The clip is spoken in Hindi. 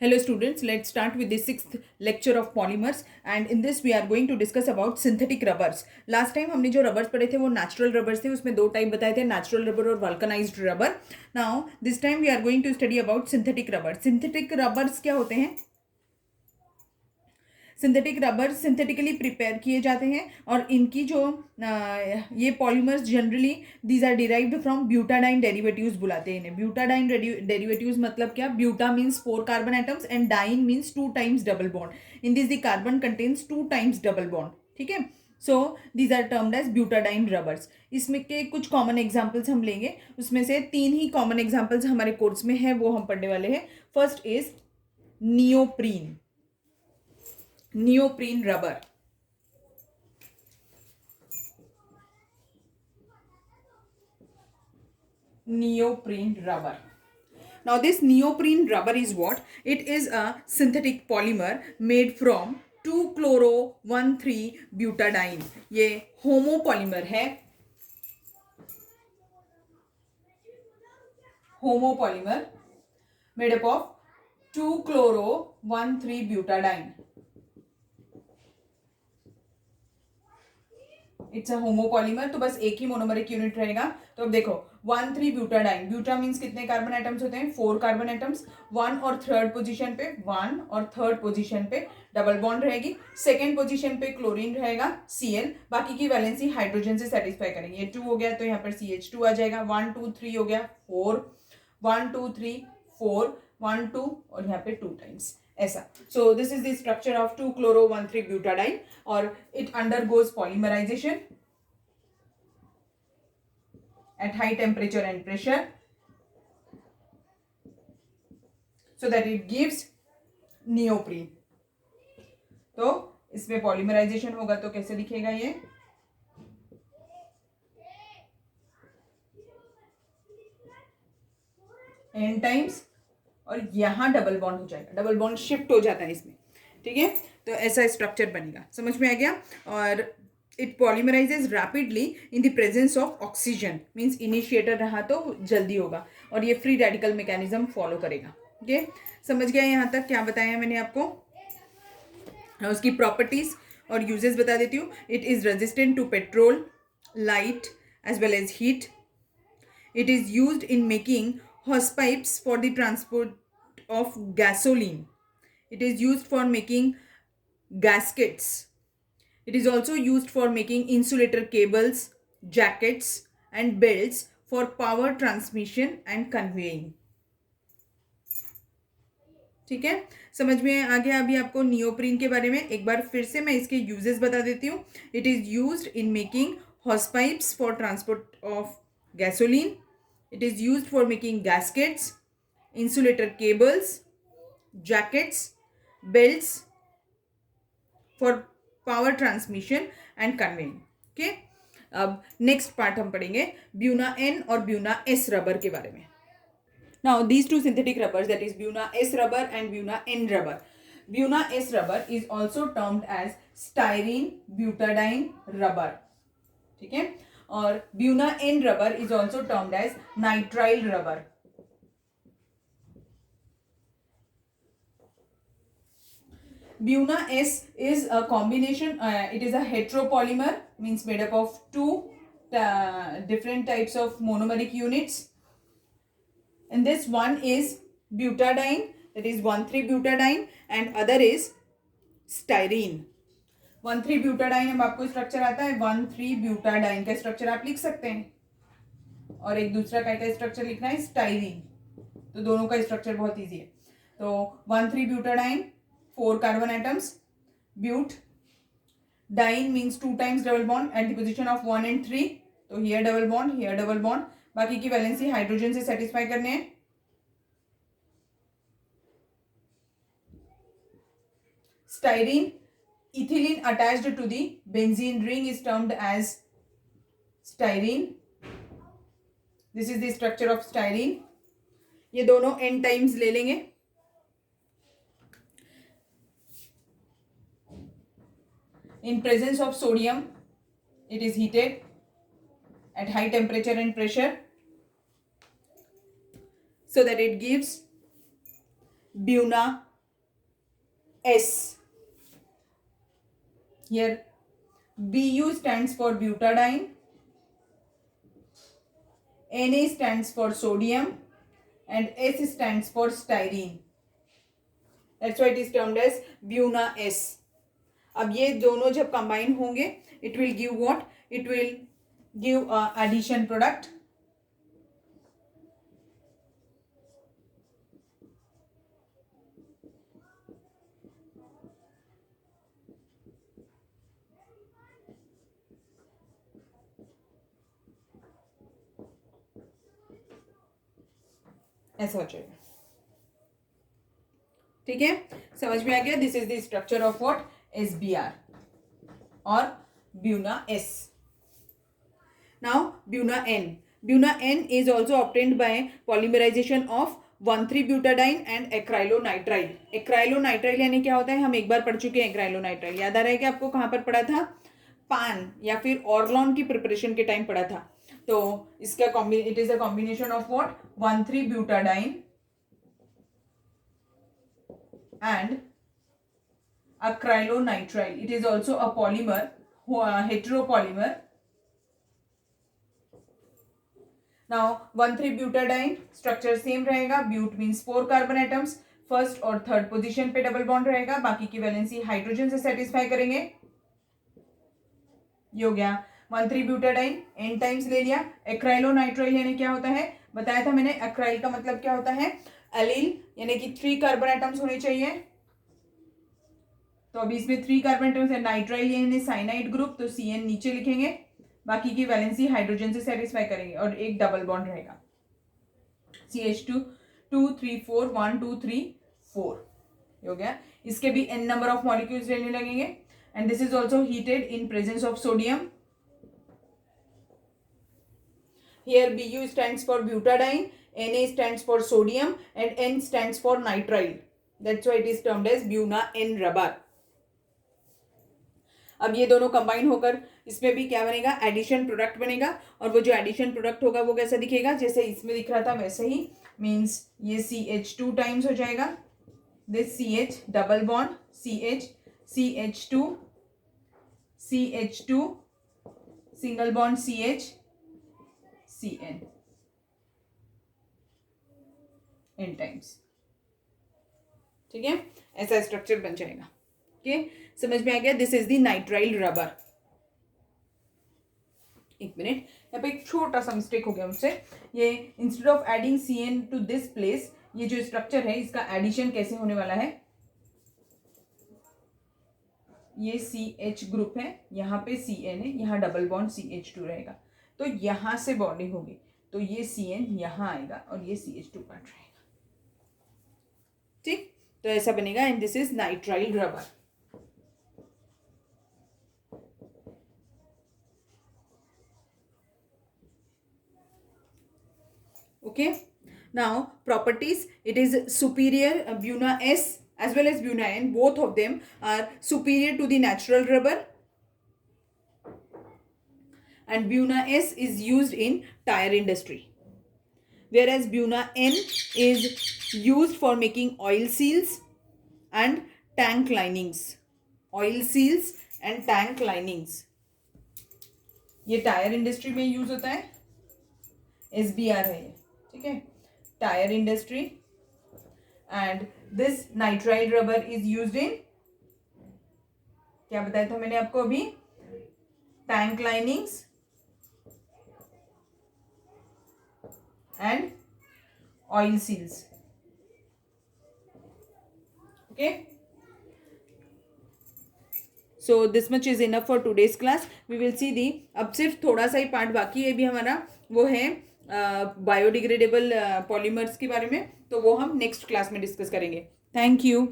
Hello students, let's start with the sixth lecture of polymers and in this we are going to discuss about synthetic rubbers. Last time हमने जो रबर्स पढ़े थे वो नेचुरल रबर्स थे, उसमें दो टाइप बताए थे, नेचुरल रबर और vulcanized rubber. Now this time we are going to study about synthetic rubber. Synthetic rubbers क्या होते हैं? सिंथेटिक रबर सिंथेटिकली प्रिपेयर किए जाते हैं और इनकी जो ये polymers generally these are derived from butadiene derivatives बुलाते हैं इन्हें. ब्यूटाडाइन डेरिवेटिव्स मतलब क्या? Buta means 4 carbon atoms and diene means 2 times double bond. In this the carbon contains 2 times double bond. ठीक है. So these are termed as butadiene rubbers. इसमें के कुछ कॉमन एग्जाम्पल्स हम लेंगे. उसमें से 3 ही कॉमन एग्जाम्पल्स हमारे कोर्स में है, वो हम पढ़ने वाले हैं. First is neoprene. neoprene rubber. Neoprene rubber. Now this neoprene rubber is what? It is a synthetic polymer made from 2-chloro-1,3-butadiene. ये होमोपॉलीमर है. Homopolymer made up of 2-chloro-1,3-butadiene. It's a homopolymer. तो बस एक ही मोनोमरिक यूनिट रहेगा. तो अब देखो 1,3-ब्यूटाडाइन. ब्यूटा मीन्स कितने कार्बन एटम्स होते हैं? 4 कार्बन एटम्स. 1 और 3rd पोजीशन पे 1 और 3rd पोजीशन पे डबल बॉन्ड रहेगी. 2nd पोजीशन पे क्लोरीन रहेगा Cl. बाकी की वैलेंसी हाइड्रोजन से सेटिस्फाई करेंगे. ये 2 हो गया तो यहाँ पर CH2 आ जाएगा. 1 2 3 हो गया 4. 1 2 3 4 1 2 और यहाँ पे 2 टाइम्स ऐसा. So this is the structure of 2-chloro-1,3-butadiene और it undergoes polymerization at high temperature and pressure so that it gives neoprene. तो इसमें पॉलीमराइजेशन होगा तो कैसे दिखेगा ये? n टाइम्स और यहां डबल बॉन्ड हो जाएगा. डबल बॉन्ड शिफ्ट हो जाता है इसमें. ठीक है. तो ऐसा स्ट्रक्चर बनेगा. समझ में आ गया? और it polymerises rapidly in the presence of oxygen. Means initiator रहा तो जल्दी होगा और ये फ्री रेडिकल मैकेनिज्म फॉलो करेगा. ओके. समझ गया यहाँ तक क्या बताया मैंने आपको? उसकी प्रॉपर्टीज और यूजेस बता देती हूँ. It is resistant to petrol, light as well as heat. It is used in making hose pipes for the transport of gasoline. It is used for making gaskets. It is also used for making insulator cables, jackets, and belts for power transmission and conveying. ठीक है. समझ में आ गया अभी आपको नियोप्रीन के बारे में? एक बार फिर से मैं इसके यूजेस बता देती हूँ. It is used in making house pipes for transport of gasoline. It is used for making gaskets, insulator cables, jackets, belts for power transmission and conveying. Okay. अब नेक्स्ट पार्ट हम पढ़ेंगे ब्यूना एन और ब्यूना एस रबर के बारे में. Now these two synthetic rubbers, that is Buna S rubber and Buna N rubber. Buna S rubber is also termed as styrene butadiene rubber. ठीक है. और Buna N rubber is also termed as nitrile rubber. Buna S is a combination. It is a heteropolymer, means made up of two different types of monomeric units. And this one is butadiene, that is 1,3-butadiene, and other is styrene. 1,3-butadiene अब आपको स्ट्रक्चर आता है. 1,3-butadiene का स्ट्रक्चर आप लिख सकते हैं और एक दूसरा का स्ट्रक्चर लिखना है स्टाइरीन. तो दोनों का स्ट्रक्चर बहुत इजी है. तो 1,3-butadiene 4 carbon atoms. Butadiene means 2 times double bond at the position of 1 and 3. तो here double bond, here double bond. बाकी की वैलेंसी हाइड्रोजन से सेटिस्फाई करने हैं. Styrene, ethylene attached to the benzene ring is termed as styrene. This is the structure of styrene. ये दोनों n टाइम्स ले लेंगे. In presence of sodium it is heated at high temperature and pressure so that it gives Buna S. Here Bu stands for butadiene, Na stands for sodium, and S stands for styrene. That's why it is termed as Buna-S. अब ये दोनों जब कंबाइन होंगे, it will give what? It will give addition product. ऐसा हो जाएगा. ठीक है, समझ में आ गया. This is the structure of what? SBr और Buna-S. Now Buna-N. Buna-N is also obtained by polymerization of 1,3-butadiene and acrylonitrile. Acrylonitrile यानी क्या होता है? हम एक बार पढ़ चुके हैं acrylonitrile. याद आ रहा है कि आपको कहाँ पर पढ़ा था? पान या फिर ऑर्लॉन की प्रिपरेशन के टाइम पढ़ा था. तो इसका it is a combination of what? 1,3-butadiene and acrylonitrile. It is also a polymer, heteropolymer. Now 1,3-butadiene structure same रहेगा. But means 4 carbon atoms. First और थर्ड पोजीशन पे डबल बॉन्ड रहेगा. बाकी की वैलेंसी हाइड्रोजन से सेटिस्फाई करेंगे. ये हो गया 1,3-butadiene. N टाइम्स ले लिया. एक्राइलोनाइट्राइल यानी क्या होता है? बताया था मैंने. एक्राइल का मतलब क्या होता है? एलिल यानी कि 3 कार्बन एटम्स होने चाहिए. तो अभी इसमें 3 कार्बन एटम्स है. नाइट्राइल यानी साइनाइड ग्रुप, तो Cn नीचे लिखेंगे. बाकी की वैलेंसी हाइड्रोजन से सेटिस्फाई करेंगे और एक डबल बॉन्ड रहेगा. CH2 2 3 4 1 2 3 4 हो गया. इसके भी n नंबर ऑफ मॉलिक्यूल्स लेने लगेंगे. And this is also heated in presence of sodium. Here Bu stands for butadiene, Na stands for sodium, and N stands for nitrile. That's why it is termed as Buna-N rubber. अब ये दोनों कंबाइन होकर इसमें भी क्या बनेगा? एडिशन प्रोडक्ट बनेगा. और वो जो एडिशन प्रोडक्ट होगा वो कैसा दिखेगा? जैसे इसमें दिख रहा था वैसे ही. मीन्स ये CH2 टाइम्स हो जाएगा. This CH double bond CH CH2 CH2 single bond CH Cn n times. ठीक है, ऐसा स्ट्रक्चर बन जाएगा. ओके, समझ में आ गया? This is the nitrile rubber. एक मिनट, यहाँ पे एक छोटा सा मिस्टेक हो गया मुझसे. ये instead of adding Cn to this place, ये जो स्ट्रक्चर है इसका एडिशन कैसे होने वाला है? ये CH ग्रुप है, यहाँ पे Cn है, यहाँ डबल बॉन्ड CH2 रहेगा. तो यहां से बॉन्डिंग होगी. तो ये Cn यहां आएगा और ये CH2 पार्ट रहेगा. ठीक, तो ऐसा बनेगा. And this is nitrile rubber. Okay, now properties. It is superior. Buna-S as well as Buna-N, both of them are superior to the natural rubber. And Buna-S is used in tire industry, whereas Buna-N is used for making oil seals and tank linings. Oil seals and tank linings. ये टायर इंडस्ट्री में यूज होता है. SBR है ये. ठीक है, tyre industry. And this nitrile rubber is used in, क्या बताया था मैंने आपको अभी? Tank linings and oil seals. Okay, so this much is enough for today's class. We will see the, अब सिर्फ थोड़ा सा ही पार्ट बाकी है भी हमारा, वो है बायोडिग्रेडेबल पॉलीमर्स के बारे में. तो वो हम नेक्स्ट क्लास में डिस्कस करेंगे. Thank you.